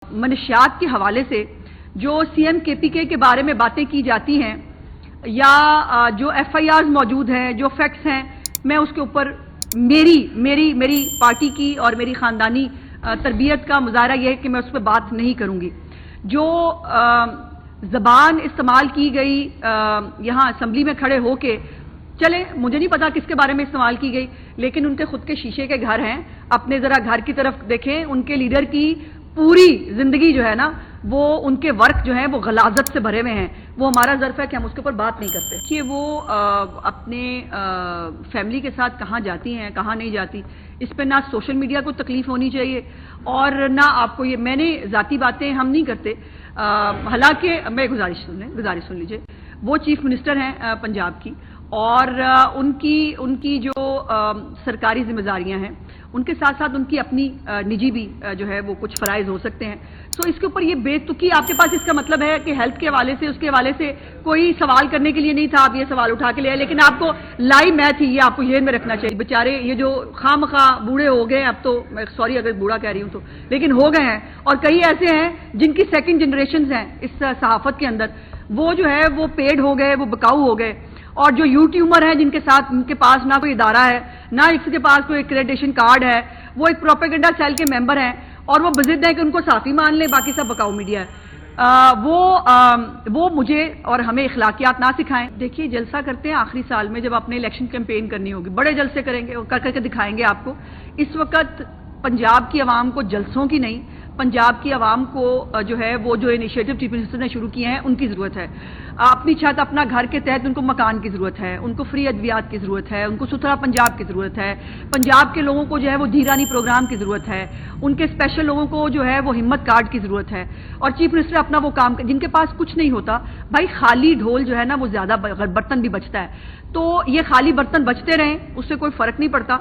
منشیات کے حوالے سے جو سی ایم کے پی کے بارے میں باتیں کی جاتی ہیں یا جو ایف آئی آرز موجود ہیں، جو فیکٹس ہیں، میں اس کے اوپر میری پارٹی کی اور میری خاندانی تربیت کا مظاہرہ یہ ہے کہ میں اس پہ بات نہیں کروں گی۔ جو زبان استعمال کی گئی یہاں اسمبلی میں کھڑے ہو کے، چلے مجھے نہیں پتا کس کے بارے میں استعمال کی گئی، لیکن ان کے خود کے شیشے کے گھر ہیں، اپنے ذرا گھر کی طرف دیکھیں۔ ان کے لیڈر کی پوری زندگی جو ہے نا، وہ ان کے ورک جو ہیں وہ غلاظت سے بھرے ہوئے ہیں۔ وہ ہمارا ظرف ہے کہ ہم اس کے اوپر بات نہیں کرتے کہ وہ اپنے فیملی کے ساتھ کہاں جاتی ہیں، کہاں نہیں جاتی، اس پہ نہ سوشل میڈیا کو تکلیف ہونی چاہیے اور نہ آپ کو یہ، میں نے ذاتی باتیں ہم نہیں کرتے۔ حالانکہ میں گزارش سن لیجیے، وہ چیف منسٹر ہیں پنجاب کی، اور ان کی جو سرکاری ذمہ داریاں ہیں، ان کے ساتھ ساتھ ان کی اپنی نجی بھی جو ہے وہ کچھ فرائض ہو سکتے ہیں۔ سو اس کے اوپر یہ بے تکی آپ کے پاس، اس کا مطلب ہے کہ ہیلتھ کے حوالے سے، اس کے حوالے سے کوئی سوال کرنے کے لیے نہیں تھا، آپ یہ سوال اٹھا کے لے آئے، لیکن آپ کو لائی میں تھی، یہ آپ کو ذہن میں رکھنا چاہیے۔ بیچارے یہ جو خام خواہ بوڑھے ہو گئے، اب تو میں سوری اگر بوڑھا کہہ رہی ہوں تو، لیکن ہو گئے ہیں، اور کئی ایسے ہیں جن کی سیکنڈ جنریشنز ہیں اس صحافت کے اندر، وہ جو ہے وہ پیڈ ہو گئے، وہ بکاؤ ہو گئے۔ اور جو یوٹیوبر ہیں جن کے ساتھ ان کے پاس نہ کوئی ادارہ ہے، نہ اس کے پاس کوئی ایکریڈیشن کارڈ ہے، وہ ایک پروپیگنڈا سیل کے ممبر ہیں اور وہ بضد ہیں کہ ان کو صحافی مان لیں، باقی سب بکاؤ میڈیا ہے۔ وہ مجھے اور ہمیں اخلاقیات نہ سکھائیں۔ دیکھیے جلسہ کرتے ہیں آخری سال میں، جب اپنے الیکشن کیمپین کرنی ہوگی، بڑے جلسے کریں گے، کر کے دکھائیں گے آپ کو۔ اس وقت پنجاب کی عوام کو جلسوں کی نہیں، پنجاب کی عوام کو جو ہے وہ جو انیشیٹو چیف منسٹر نے شروع کیے ہیں ان کی ضرورت ہے۔ اپنی چھت اپنا گھر کے تحت ان کو مکان کی ضرورت ہے، ان کو فری ادویات کی ضرورت ہے، ان کو ستھرا پنجاب کی ضرورت ہے، پنجاب کے لوگوں کو جو ہے وہ دھیرانی پروگرام کی ضرورت ہے، ان کے اسپیشل لوگوں کو جو ہے وہ ہمت کارڈ کی ضرورت ہے۔ اور چیف منسٹر اپنا وہ کام، جن کے پاس کچھ نہیں ہوتا، بھائی خالی ڈھول جو ہے نا وہ زیادہ برتن بھی بچتا ہے، تو یہ خالی برتن بچتے رہیں، اس سے کوئی فرق نہیں پڑتا۔